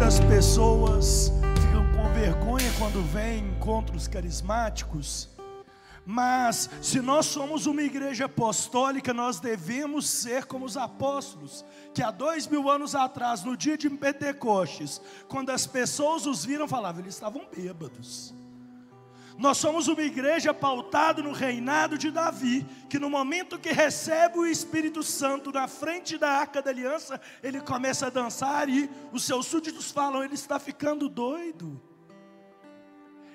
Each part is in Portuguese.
Muitas pessoas ficam com vergonha quando vêm em encontros carismáticos, mas se nós somos uma igreja apostólica, nós devemos ser como os apóstolos, que há 2000 anos atrás, no dia de Pentecostes, quando as pessoas os viram, falavam, eles estavam bêbados. Nós somos uma igreja pautada no reinado de Davi, que no momento que recebe o Espírito Santo na frente da Arca da Aliança, ele começa a dançar e os seus súditos falam, ele está ficando doido.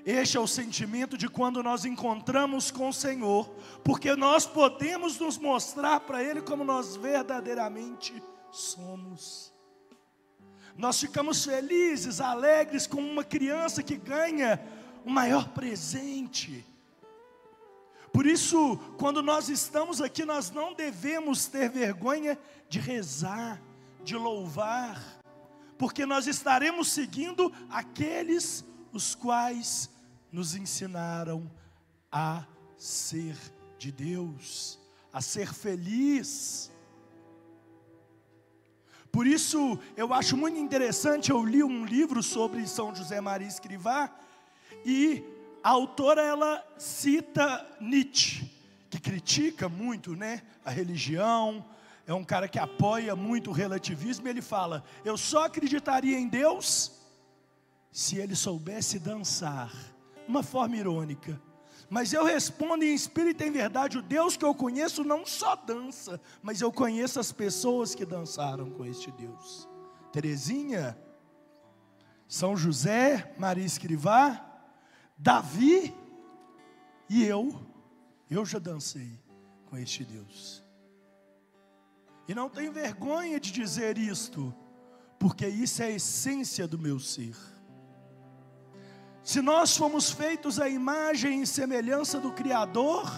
Este é o sentimento de quando nós encontramos com o Senhor, porque nós podemos nos mostrar para Ele como nós verdadeiramente somos. Nós ficamos felizes, alegres, como uma criança que ganha o maior presente. Por isso, quando nós estamos aqui, nós não devemos ter vergonha de rezar, de louvar, porque nós estaremos seguindo aqueles os quais nos ensinaram a ser de Deus, a ser feliz. Por isso, eu acho muito interessante, eu li um livro sobre São José Maria Escrivá, e a autora, ela cita Nietzsche, que critica muito, a religião, é um cara que apoia muito o relativismo, e ele fala, eu só acreditaria em Deus se ele soubesse dançar, uma forma irônica, mas eu respondo em espírito e em verdade, o Deus que eu conheço não só dança, mas eu conheço as pessoas que dançaram com este Deus. Teresinha, São José Maria Escrivá, Davi e eu já dancei com este Deus. E não tenho vergonha de dizer isto, porque isso é a essência do meu ser. Se nós fomos feitos à imagem e semelhança do Criador,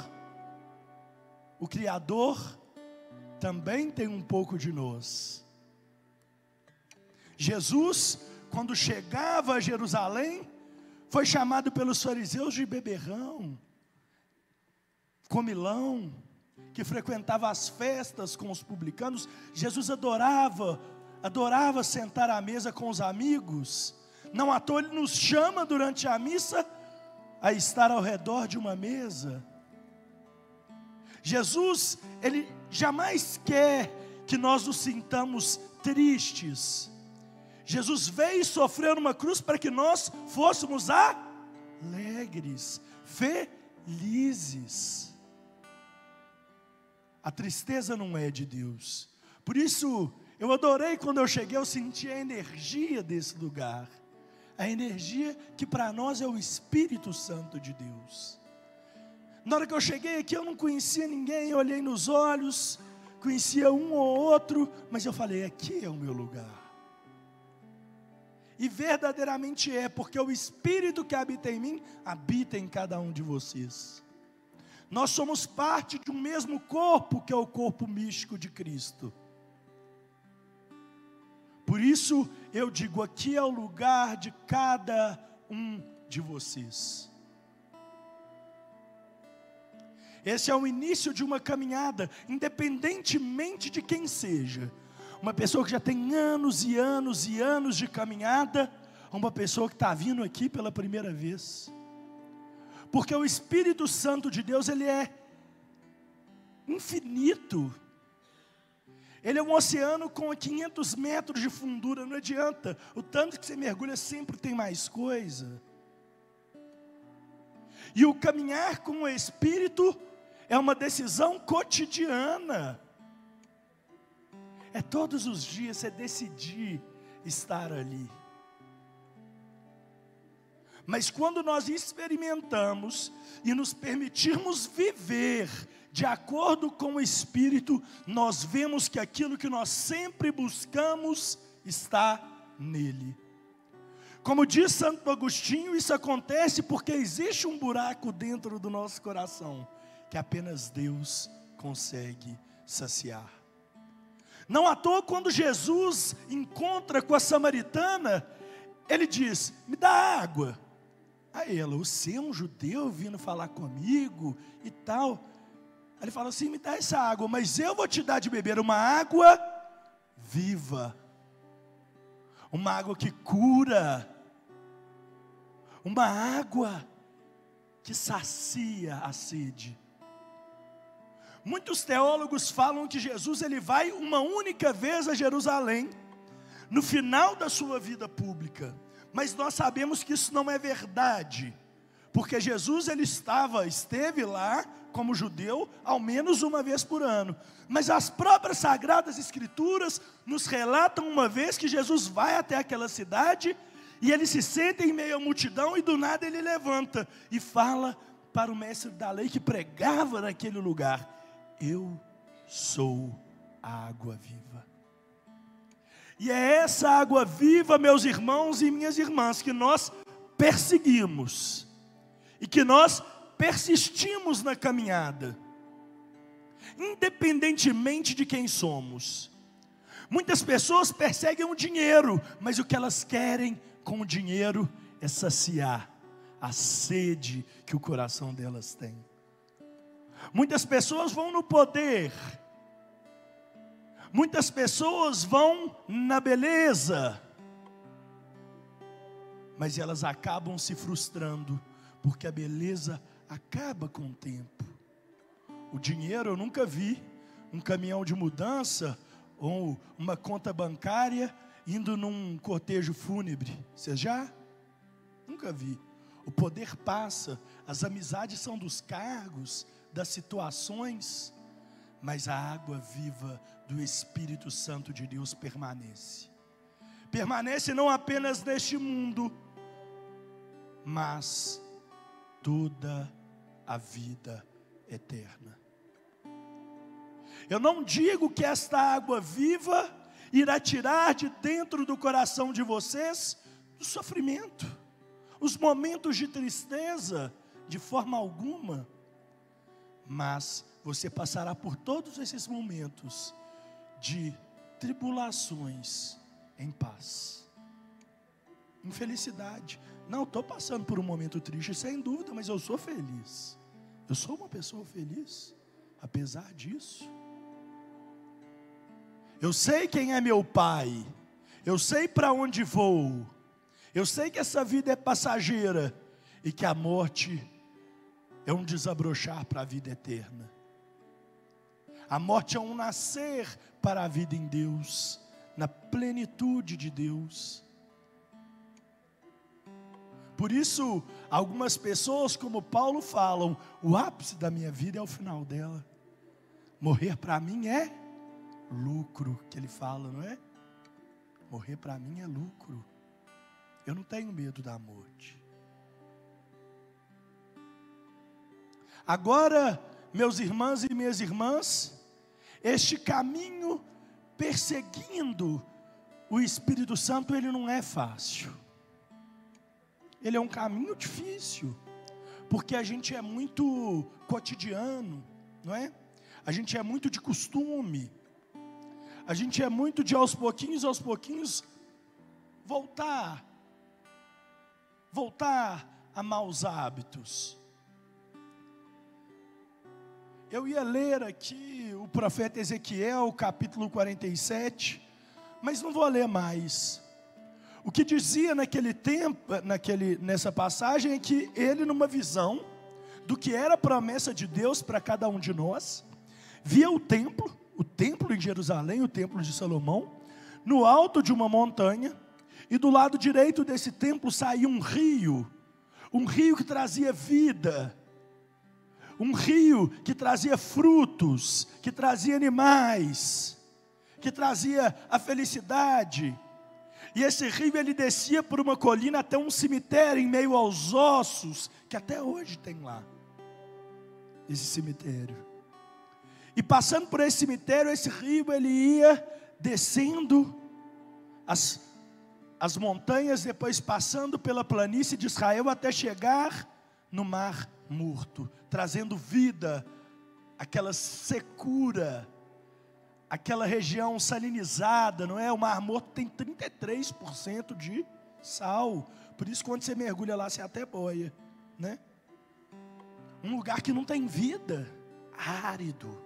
o Criador também tem um pouco de nós. Jesus, quando chegava a Jerusalém, foi chamado pelos fariseus de beberrão, comilão, que frequentava as festas com os publicanos. Jesus adorava sentar à mesa com os amigos. Não à toa ele nos chama durante a missa a estar ao redor de uma mesa. Jesus, ele jamais quer que nós nos sintamos tristes. Jesus veio sofrer numa cruz para que nós fôssemos alegres, felizes. A tristeza não é de Deus. Por isso, eu adorei quando eu cheguei, eu senti a energia desse lugar. A energia que para nós é o Espírito Santo de Deus. Na hora que eu cheguei aqui, eu não conhecia ninguém, eu olhei nos olhos, conhecia um ou outro, mas eu falei, aqui é o meu lugar. E verdadeiramente é, porque o Espírito que habita em mim, habita em cada um de vocês. Nós somos parte de um mesmo corpo, que é o corpo místico de Cristo. Por isso, eu digo, aqui é o lugar de cada um de vocês. Esse é o início de uma caminhada, independentemente de quem seja. Uma pessoa que já tem anos e anos e anos de caminhada, uma pessoa que está vindo aqui pela primeira vez. Porque o Espírito Santo de Deus, ele é infinito. Ele é um oceano com 500 metros de fundura, não adianta. O tanto que você mergulha sempre tem mais coisa. E o caminhar com o Espírito é uma decisão cotidiana. É todos os dias você decidir estar ali. Mas quando nós experimentamos e nos permitirmos viver de acordo com o Espírito, nós vemos que aquilo que nós sempre buscamos está nele. Como diz Santo Agostinho, isso acontece porque existe um buraco dentro do nosso coração, que apenas Deus consegue saciar. Não à toa, quando Jesus encontra com a samaritana, ele diz, me dá água. Aí ela, você é um judeu vindo falar comigo e tal. Aí ele fala assim, me dá essa água, mas eu vou te dar de beber uma água viva. uma água que cura, uma água que sacia a sede. Muitos teólogos falam que Jesus ele vai uma única vez a Jerusalém, no final da sua vida pública, mas nós sabemos que isso não é verdade, porque Jesus ele esteve lá como judeu ao menos uma vez por ano, mas as próprias Sagradas Escrituras nos relatam uma vez que Jesus vai até aquela cidade, e ele se senta em meio à multidão, e do nada ele levanta e fala para o mestre da lei que pregava naquele lugar: eu sou a água viva. E é essa água viva, meus irmãos e minhas irmãs, que nós perseguimos, e que nós persistimos na caminhada, independentemente de quem somos. Muitas pessoas perseguem o dinheiro, mas o que elas querem com o dinheiro é saciar a sede que o coração delas tem. Muitas pessoas vão no poder, muitas pessoas vão na beleza, mas elas acabam se frustrando, porque a beleza acaba com o tempo. O dinheiro, eu nunca vi um caminhão de mudança ou uma conta bancária indo num cortejo fúnebre. Você já? Nunca vi. O poder passa, as amizades são dos cargos, das situações, mas a água viva do Espírito Santo de Deus permanece. Permanece não apenas neste mundo, mas toda a vida eterna. Eu não digo que esta água viva irá tirar de dentro do coração de vocês o sofrimento, os momentos de tristeza, de forma alguma, mas você passará por todos esses momentos de tribulações em paz, em felicidade. Não, estou passando por um momento triste, sem dúvida, mas eu sou feliz. Eu sou uma pessoa feliz, apesar disso. Eu sei quem é meu pai, eu sei para onde vou, eu sei que essa vida é passageira e que a morte é um desabrochar para a vida eterna. A morte é um nascer para a vida em Deus, na plenitude de Deus. Por isso, algumas pessoas, como Paulo, falam: o ápice da minha vida é o final dela. Morrer para mim é lucro, que ele fala, não é? Morrer para mim é lucro. Eu não tenho medo da morte. Agora, meus irmãos e minhas irmãs, este caminho perseguindo o Espírito Santo, ele não é fácil. Ele é um caminho difícil, porque a gente é muito cotidiano, não é? A gente é muito de costume, a gente é muito de aos pouquinhos, voltar a maus hábitos. Eu ia ler aqui o profeta Ezequiel, capítulo 47, mas não vou ler mais. O que dizia naquele tempo, nessa passagem, é que ele, numa visão do que era a promessa de Deus para cada um de nós, via o templo em Jerusalém, o templo de Salomão, no alto de uma montanha, e do lado direito desse templo saía um rio que trazia vida, um rio que trazia frutos, que trazia animais, que trazia a felicidade. E esse rio ele descia por uma colina até um cemitério em meio aos ossos, que até hoje tem lá, esse cemitério. E passando por esse cemitério, esse rio ele ia descendo as montanhas, depois passando pela planície de Israel até chegar no Mar Morto, trazendo vida, aquela secura, aquela região salinizada, não é? O Mar Morto tem 33% de sal, por isso quando você mergulha lá, você até boia, né? Um lugar que não tem vida, árido,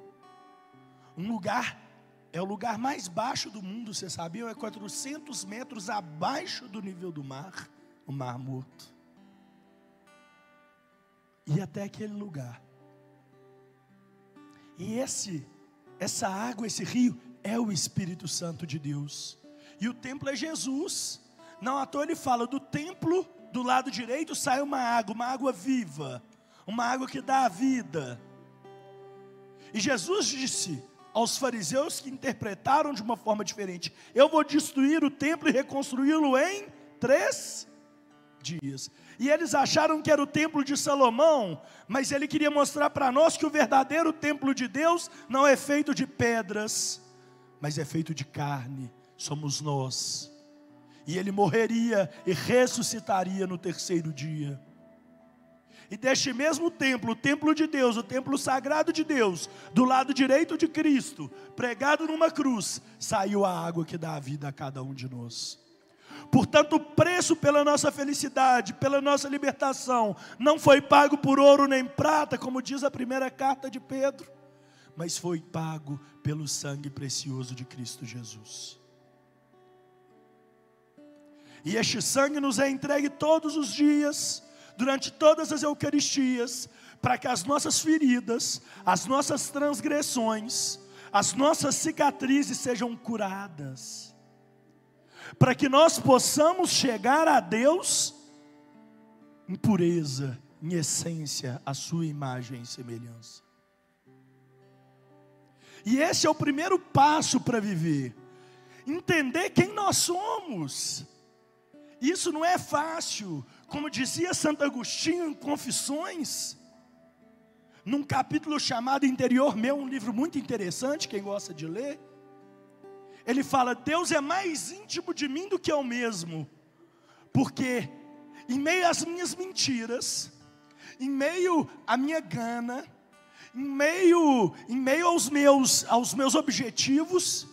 um lugar é o lugar mais baixo do mundo, vocês sabiam? É 400 metros abaixo do nível do mar, o Mar Morto. E até aquele lugar. E essa água, esse rio, é o Espírito Santo de Deus. E o templo é Jesus. Não à toa ele fala, do templo, do lado direito sai uma água viva, uma água que dá a vida. E Jesus disse aos fariseus, que interpretaram de uma forma diferente: eu vou destruir o templo e reconstruí-lo em 3 dias. E eles acharam que era o templo de Salomão, mas ele queria mostrar para nós que o verdadeiro templo de Deus não é feito de pedras, mas é feito de carne, somos nós. E ele morreria e ressuscitaria no 3º dia. E deste mesmo templo, o templo de Deus, o templo sagrado de Deus, do lado direito de Cristo, pregado numa cruz, saiu a água que dá a vida a cada um de nós. Portanto, o preço pela nossa felicidade, pela nossa libertação, não foi pago por ouro nem prata, como diz a primeira carta de Pedro, mas foi pago pelo sangue precioso de Cristo Jesus. E este sangue nos é entregue todos os dias, durante todas as Eucaristias, para que as nossas feridas, as nossas transgressões, as nossas cicatrizes sejam curadas, para que nós possamos chegar a Deus em pureza, em essência, a sua imagem e semelhança. E esse é o primeiro passo para viver, entender quem nós somos. Isso não é fácil, como dizia Santo Agostinho em Confissões, num capítulo chamado Interior Meu, um livro muito interessante, quem gosta de ler. Ele fala: Deus é mais íntimo de mim do que eu mesmo, porque em meio às minhas mentiras, em meio à minha gana, em meio aos meus objetivos,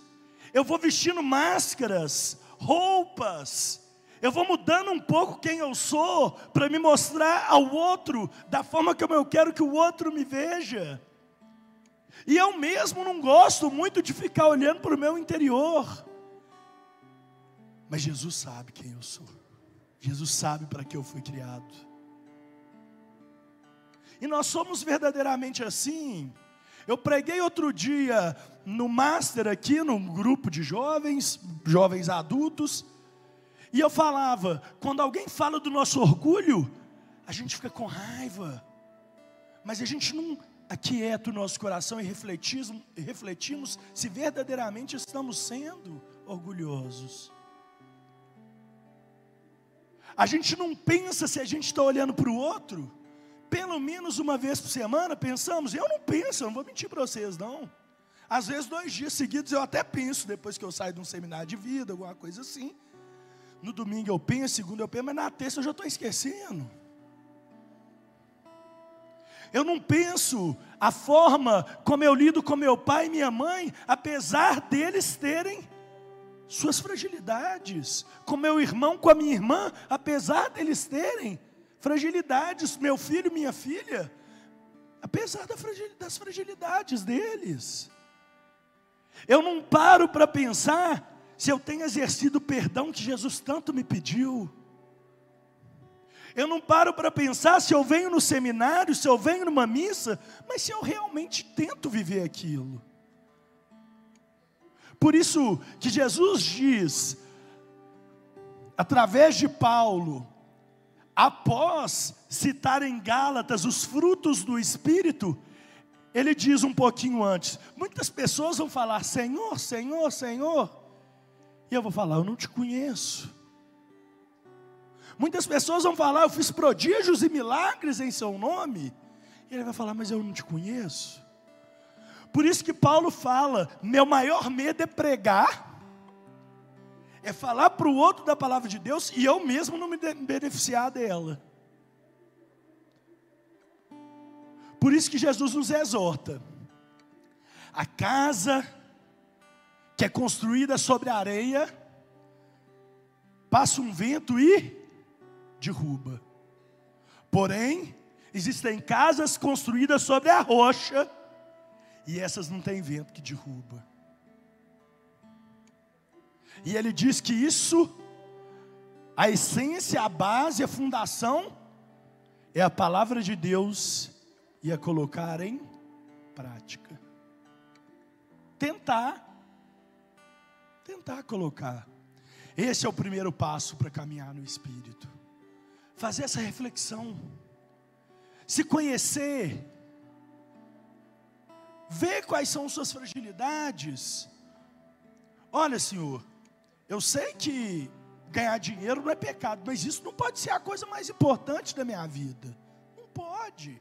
eu vou vestindo máscaras, roupas, eu vou mudando um pouco quem eu sou, para me mostrar ao outro, da forma como eu quero que o outro me veja. E eu mesmo não gosto muito de ficar olhando para o meu interior. Mas Jesus sabe quem eu sou. Jesus sabe para que eu fui criado. E nós somos verdadeiramente assim. Eu preguei outro dia no Master aqui, num grupo de jovens adultos. E eu falava, quando alguém fala do nosso orgulho, a gente fica com raiva. Mas a gente não aquieta o nosso coração e refletimos se verdadeiramente estamos sendo orgulhosos. A gente não pensa se a gente está olhando para o outro, pelo menos uma vez por semana, pensamos. Eu não penso, eu não vou mentir para vocês não. Às vezes 2 dias seguidos eu até penso, depois que eu saio de um seminário de vida, alguma coisa assim. No domingo eu penso, segunda eu penso, mas na terça eu já estou esquecendo. Eu não penso a forma como eu lido com meu pai e minha mãe, apesar deles terem suas fragilidades. Com meu irmão, com a minha irmã, apesar deles terem fragilidades. Meu filho e minha filha, apesar das fragilidades deles. Eu não paro para pensar se eu tenho exercido o perdão que Jesus tanto me pediu. Eu não paro para pensar se eu venho no seminário, se eu venho numa missa, mas se eu realmente tento viver aquilo. Por isso que Jesus diz, através de Paulo, após citar em Gálatas os frutos do Espírito, ele diz um pouquinho antes: muitas pessoas vão falar, Senhor, Senhor, Senhor, e eu vou falar, eu não te conheço. Muitas pessoas vão falar, eu fiz prodígios e milagres em seu nome. E ele vai falar, mas eu não te conheço. Por isso que Paulo fala, meu maior medo é pregar, é falar para o outro da palavra de Deus e eu mesmo não me beneficiar dela. Por isso que Jesus nos exorta. A casa que é construída sobre a areia, passa um vento e derruba. Porém, existem casas construídas sobre a rocha, e essas não têm vento que derruba. E ele diz que isso, a essência, a base, a fundação, é a palavra de Deus e a colocar em prática. Tentar colocar. Esse é o primeiro passo para caminhar no Espírito. Fazer essa reflexão. Se conhecer. Ver quais são suas fragilidades. Olha, Senhor, eu sei que ganhar dinheiro não é pecado, mas isso não pode ser a coisa mais importante da minha vida. Não pode.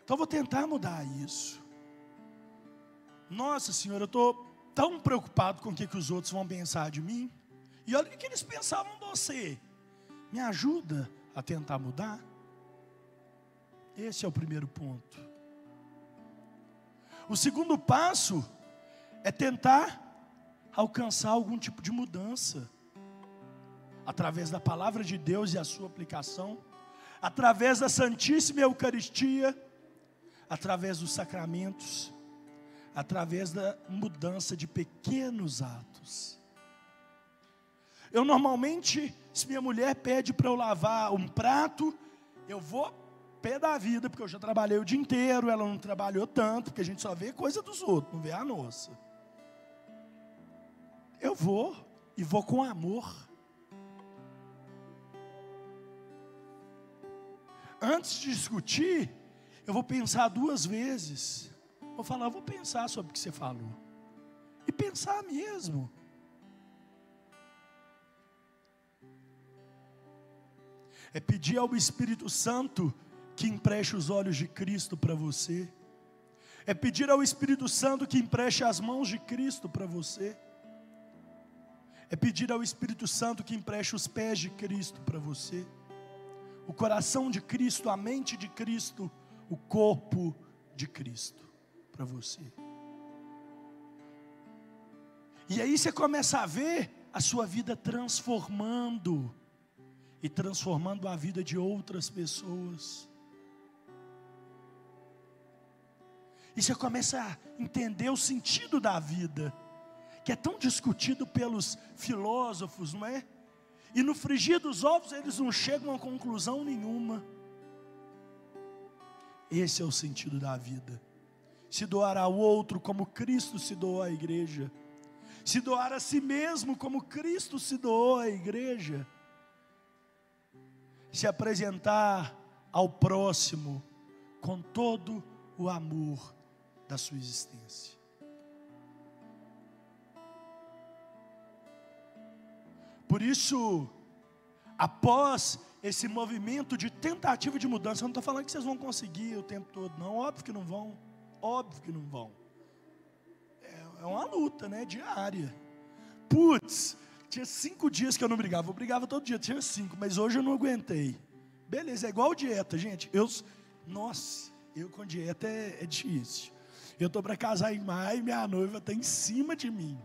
Então eu vou tentar mudar isso. Nossa, Senhor, eu estou tão preocupado com o que os outros vão pensar de mim. E olha o que eles pensavam de você. Me ajuda a tentar mudar. Esse é o primeiro ponto. O segundo passo é tentar alcançar algum tipo de mudança. Através da palavra de Deus e a sua aplicação. Através da Santíssima Eucaristia. Através dos sacramentos. Através da mudança de pequenos atos. Eu normalmente, se minha mulher pede para eu lavar um prato, eu vou pé da vida, porque eu já trabalhei o dia inteiro, ela não trabalhou tanto, porque a gente só vê coisa dos outros, não vê a nossa. Eu vou, e vou com amor. Antes de discutir, eu vou pensar 2 vezes. Vou falar, eu vou pensar sobre o que você falou. E pensar mesmo. É pedir ao Espírito Santo que empreste os olhos de Cristo para você. É pedir ao Espírito Santo que empreste as mãos de Cristo para você. É pedir ao Espírito Santo que empreste os pés de Cristo para você. O coração de Cristo, a mente de Cristo, o corpo de Cristo para você. E aí você começa a ver a sua vida transformando. E transformando a vida de outras pessoas. E você começa a entender o sentido da vida, que é tão discutido pelos filósofos, não é? E no frigir dos ovos eles não chegam a conclusão nenhuma. Esse é o sentido da vida. Se doar ao outro como Cristo se doou à igreja. Se doar a si mesmo como Cristo se doou à igreja. Se apresentar ao próximo com todo o amor da sua existência. Por isso, após esse movimento de tentativa de mudança, eu não estou falando que vocês vão conseguir o tempo todo, não, óbvio que não vão, óbvio que não vão. É uma luta, né, diária. Putz, tinha 5 dias que eu não brigava. Eu brigava todo dia, tinha 5, mas hoje eu não aguentei. Beleza, é igual dieta, gente. Nossa, eu com dieta é difícil. Eu estou para casar em maio, minha noiva está em cima de mim.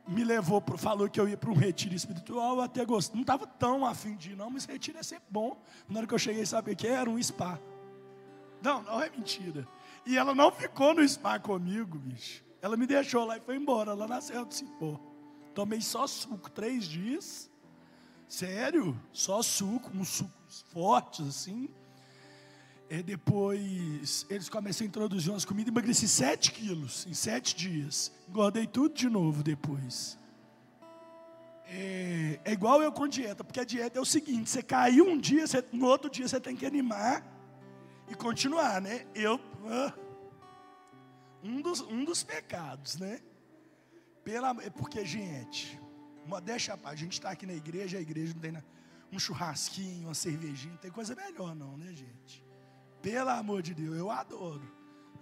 Me levou, falou que eu ia para um retiro espiritual, eu até gostei. Não estava tão afim de ir não, mas retiro é sempre bom. Na hora que eu cheguei, sabe o que era? Um spa. Não é mentira. E ela não ficou no spa comigo, bicho. Ela me deixou lá e foi embora, lá na Serra do Cipó. Tomei só suco 3 dias. Sério, só suco, uns sucos fortes assim. E depois eles começaram a introduzir umas comidas, emagreci 7 quilos em 7 dias. Engordei tudo de novo depois. É igual eu com dieta, porque a dieta é o seguinte: você caiu um dia, no outro dia você tem que animar e continuar, né? Um dos pecados, né? Porque, gente, modéstia à parte, a gente está aqui na igreja, a igreja não tem um churrasquinho, uma cervejinha, não tem coisa melhor não, né, gente? Pelo amor de Deus, eu adoro.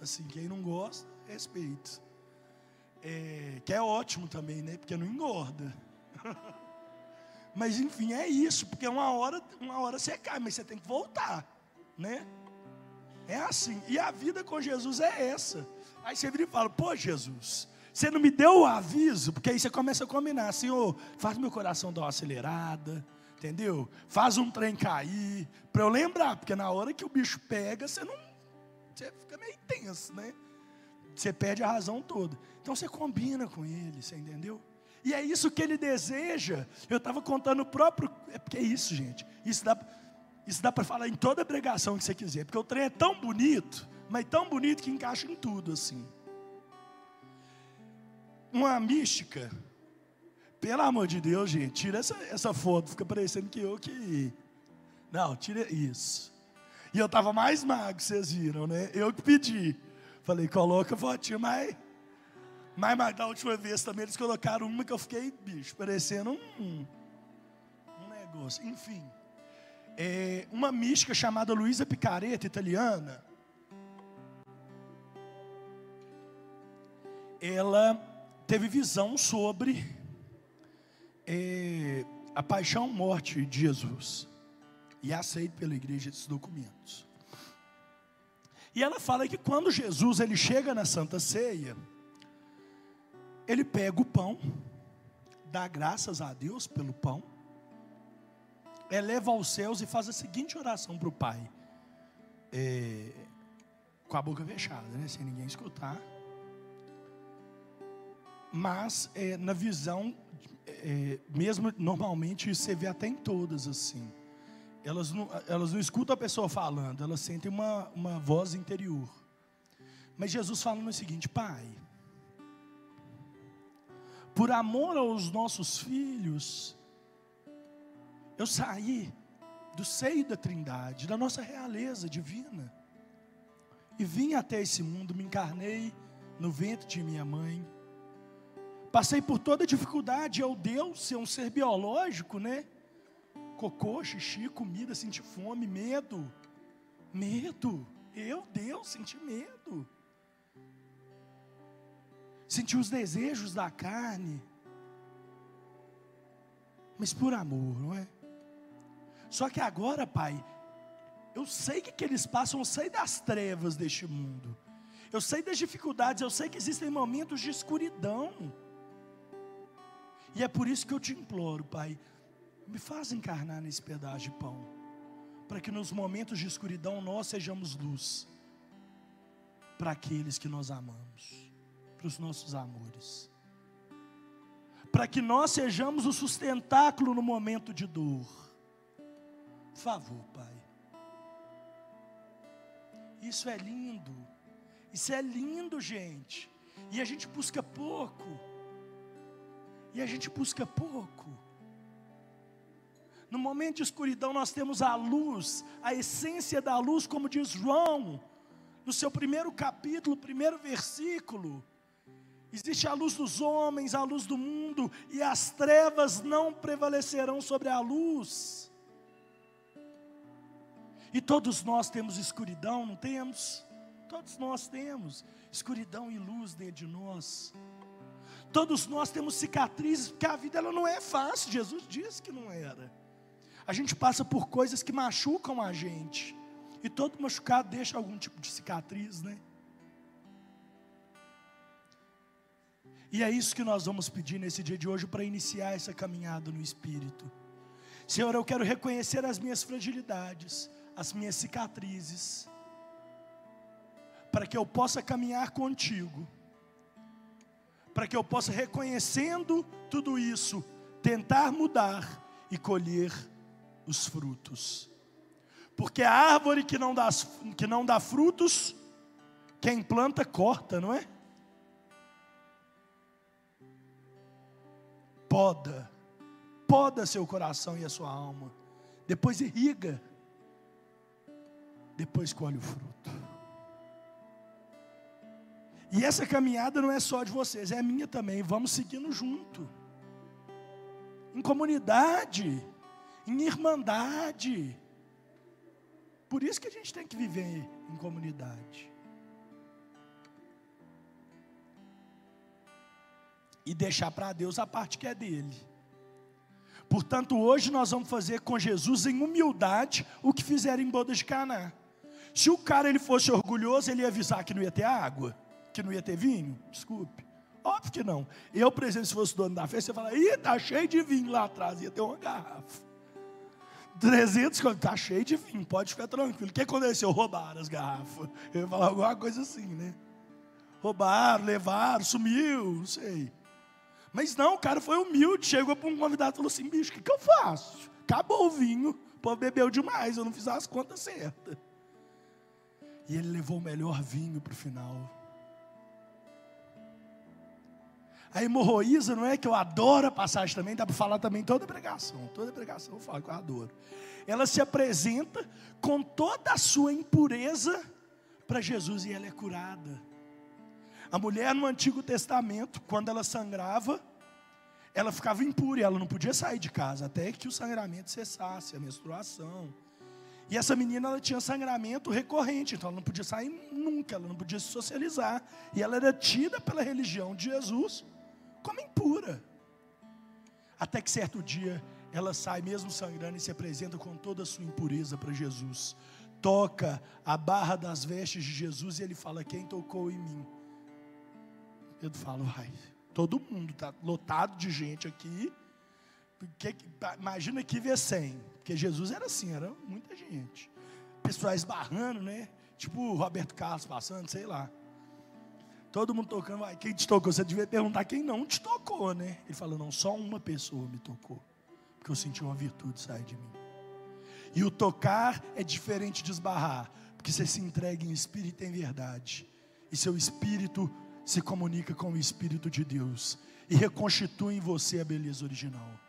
Assim, quem não gosta, respeito. Que é ótimo também, né? Porque não engorda. Mas enfim, é isso, porque uma hora você cai, mas você tem que voltar, né? É assim, e a vida com Jesus é essa. Aí você vira e fala: pô, Jesus, você não me deu o aviso? Porque aí você começa a combinar: Senhor, faz meu coração dar uma acelerada, entendeu? Faz um trem cair, para eu lembrar, porque na hora que o bicho pega, você fica meio tenso, né? Você perde a razão toda. Então você combina com ele, você entendeu? E é isso que ele deseja. Eu estava contando o próprio. É porque é isso, gente. Isso dá para falar em toda pregação que você quiser. Porque o trem é tão bonito, mas tão bonito que encaixa em tudo assim. Uma mística. Pelo amor de Deus, gente, tira essa foto. Fica parecendo que eu que. Não, tira isso. E eu estava mais magro, vocês viram, né? Eu que pedi. Falei, coloca a fotinha mais magro. Da última vez também eles colocaram uma que eu fiquei, bicho, parecendo um negócio. Enfim. Uma mística chamada Luisa Picaretta, italiana. Ela teve visão sobre a paixão e morte de Jesus. E é aceito pela igreja esses documentos. E ela fala que quando Jesus ele chega na Santa Ceia, ele pega o pão, dá graças a Deus pelo pão, eleva aos céus e faz a seguinte oração para o Pai, com a boca fechada, né, sem ninguém escutar. Mas na visão, mesmo normalmente você vê até em todas assim. Elas não escutam a pessoa falando, elas sentem uma voz interior. Mas Jesus fala no seguinte: Pai, por amor aos nossos filhos, eu saí do seio da Trindade, da nossa realeza divina, e vim até esse mundo, me encarnei no ventre de minha mãe, passei por toda a dificuldade, eu Deus, ser um ser biológico, né? Cocô, xixi, comida, senti fome, medo. Eu, Deus, senti medo. Senti os desejos da carne. Mas por amor, não é? Só que agora, Pai, eu sei que eles passam, eu sei das trevas deste mundo. Eu sei das dificuldades, eu sei que existem momentos de escuridão. E é por isso que eu te imploro, Pai, me faz encarnar nesse pedaço de pão, para que nos momentos de escuridão nós sejamos luz, para aqueles que nós amamos, para os nossos amores, para que nós sejamos o sustentáculo no momento de dor. Por favor, Pai. Isso é lindo, gente, e a gente busca pouco, No momento de escuridão nós temos a luz, a essência da luz, como diz João, no seu primeiro capítulo, primeiro versículo. Existe a luz dos homens, a luz do mundo, e as trevas não prevalecerão sobre a luz. E todos nós temos escuridão, não temos? Todos nós temos escuridão e luz dentro de nós. Todos nós temos cicatrizes, porque a vida ela não é fácil, Jesus disse que não era. A gente passa por coisas que machucam a gente. E todo machucado deixa algum tipo de cicatriz, né? E é isso que nós vamos pedir nesse dia de hoje, para iniciar essa caminhada no Espírito. Senhor, eu quero reconhecer as minhas fragilidades, as minhas cicatrizes, para que eu possa caminhar contigo, para que eu possa, reconhecendo tudo isso, tentar mudar e colher os frutos. Porque a árvore que não dá frutos, quem planta corta, não é? Poda seu coração e a sua alma, depois irriga, depois colhe o fruto. E essa caminhada não é só de vocês, é minha também. Vamos seguindo junto, em comunidade, em irmandade. Por isso que a gente tem que viver em comunidade. E deixar para Deus a parte que é dele. Portanto, hoje nós vamos fazer com Jesus em humildade o que fizeram em bodas de Caná. Se o cara ele fosse orgulhoso, ele ia avisar que não ia ter água, que não ia ter vinho. Desculpe. Óbvio que não. Eu, por exemplo, se fosse dono da festa, eu ia falar: ih, tá cheio de vinho lá atrás, ia ter uma garrafa. 300, tá cheio de vinho, pode ficar tranquilo. O que aconteceu? Roubaram as garrafas. Eu ia falar alguma coisa assim, né? Roubaram, levaram, sumiu, não sei. Mas não, o cara foi humilde, chegou para um convidado e falou assim: bicho, o que eu faço? Acabou o vinho, o povo bebeu demais, eu não fiz as contas certas. E ele levou o melhor vinho para o final. A hemorroísa, não é que eu adoro a passagem também, dá para falar também toda pregação eu falo que eu adoro. Ela se apresenta com toda a sua impureza para Jesus e ela é curada. A mulher no Antigo Testamento, quando ela sangrava, ela ficava impura, ela não podia sair de casa até que o sangramento cessasse, a menstruação. E essa menina, ela tinha sangramento recorrente, então ela não podia sair nunca, ela não podia se socializar. E ela era tida pela religião de Jesus como impura. Até que certo dia, ela sai mesmo sangrando e se apresenta com toda a sua impureza para Jesus. Toca a barra das vestes de Jesus e ele fala: quem tocou em mim? Pedro fala: uai, todo mundo está lotado de gente aqui. Imagina que ver 100, porque Jesus era assim, era muita gente. Pessoal esbarrando, né? Tipo o Roberto Carlos passando, sei lá. Todo mundo tocando, vai, quem te tocou? Você devia perguntar quem não te tocou, né? Ele falou: não, só uma pessoa me tocou, porque eu senti uma virtude sair de mim. E o tocar é diferente de esbarrar, porque você se entrega em espírito e em verdade, e seu espírito se comunica com o Espírito de Deus, e reconstitui em você a beleza original.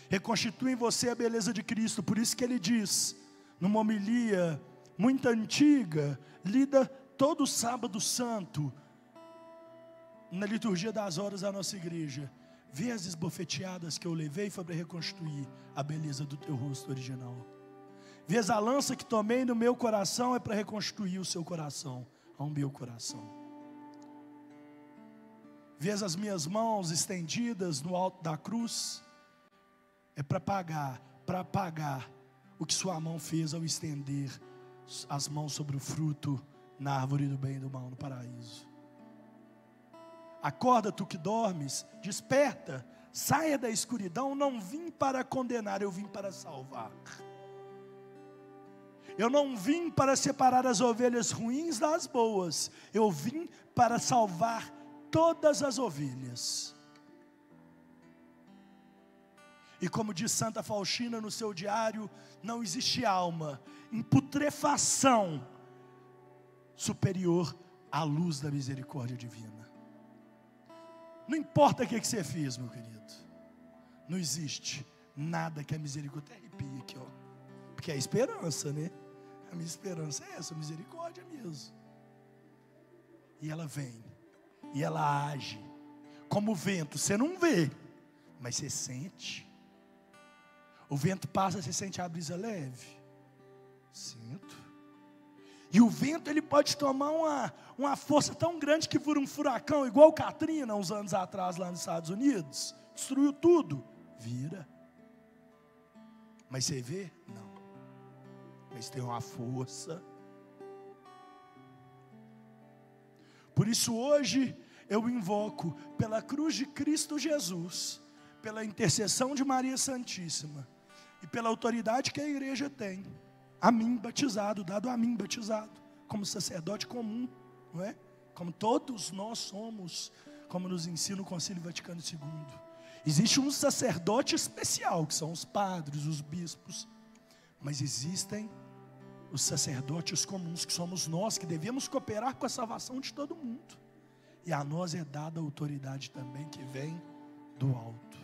Reconstitui em você a beleza de Cristo. Por isso que ele diz, numa homilia muito antiga, lida todo sábado santo, na liturgia das horas da nossa igreja: vê as esbofeteadas que eu levei, foi para reconstruir a beleza do teu rosto original. Vê a lança que tomei no meu coração, é para reconstruir o seu coração ao meu coração. Vê as minhas mãos estendidas no alto da cruz, é para pagar o que sua mão fez ao estender as mãos sobre o fruto na árvore do bem e do mal no paraíso. Acorda, tu que dormes, desperta, saia da escuridão. Não vim para condenar, eu vim para salvar. Eu não vim para separar as ovelhas ruins das boas, eu vim para salvar todas as ovelhas. E como diz Santa Faustina no seu diário, não existe alma em putrefação superior à luz da misericórdia divina. Não importa o que você fez, meu querido, não existe nada que a misericórdia arrepie aqui, ó, porque é a esperança, né? A minha esperança é essa, a misericórdia mesmo. E ela vem, e ela age como o vento. Você não vê, mas você sente. O vento passa, você sente a brisa leve? Sinto. E o vento, ele pode tomar uma força tão grande que vira um furacão, igual o Katrina, uns anos atrás lá nos Estados Unidos. Destruiu tudo. Vira. Mas você vê? Não. Mas tem uma força. Por isso hoje eu invoco pela cruz de Cristo Jesus, pela intercessão de Maria Santíssima e pela autoridade que a igreja tem, a mim batizado, dado a mim batizado, como sacerdote comum, não é? Como todos nós somos, como nos ensina o Concílio Vaticano II. Existe um sacerdote especial, que são os padres, os bispos, mas existem os sacerdotes comuns, que somos nós, que devemos cooperar com a salvação de todo mundo. E a nós é dada a autoridade também que vem do alto.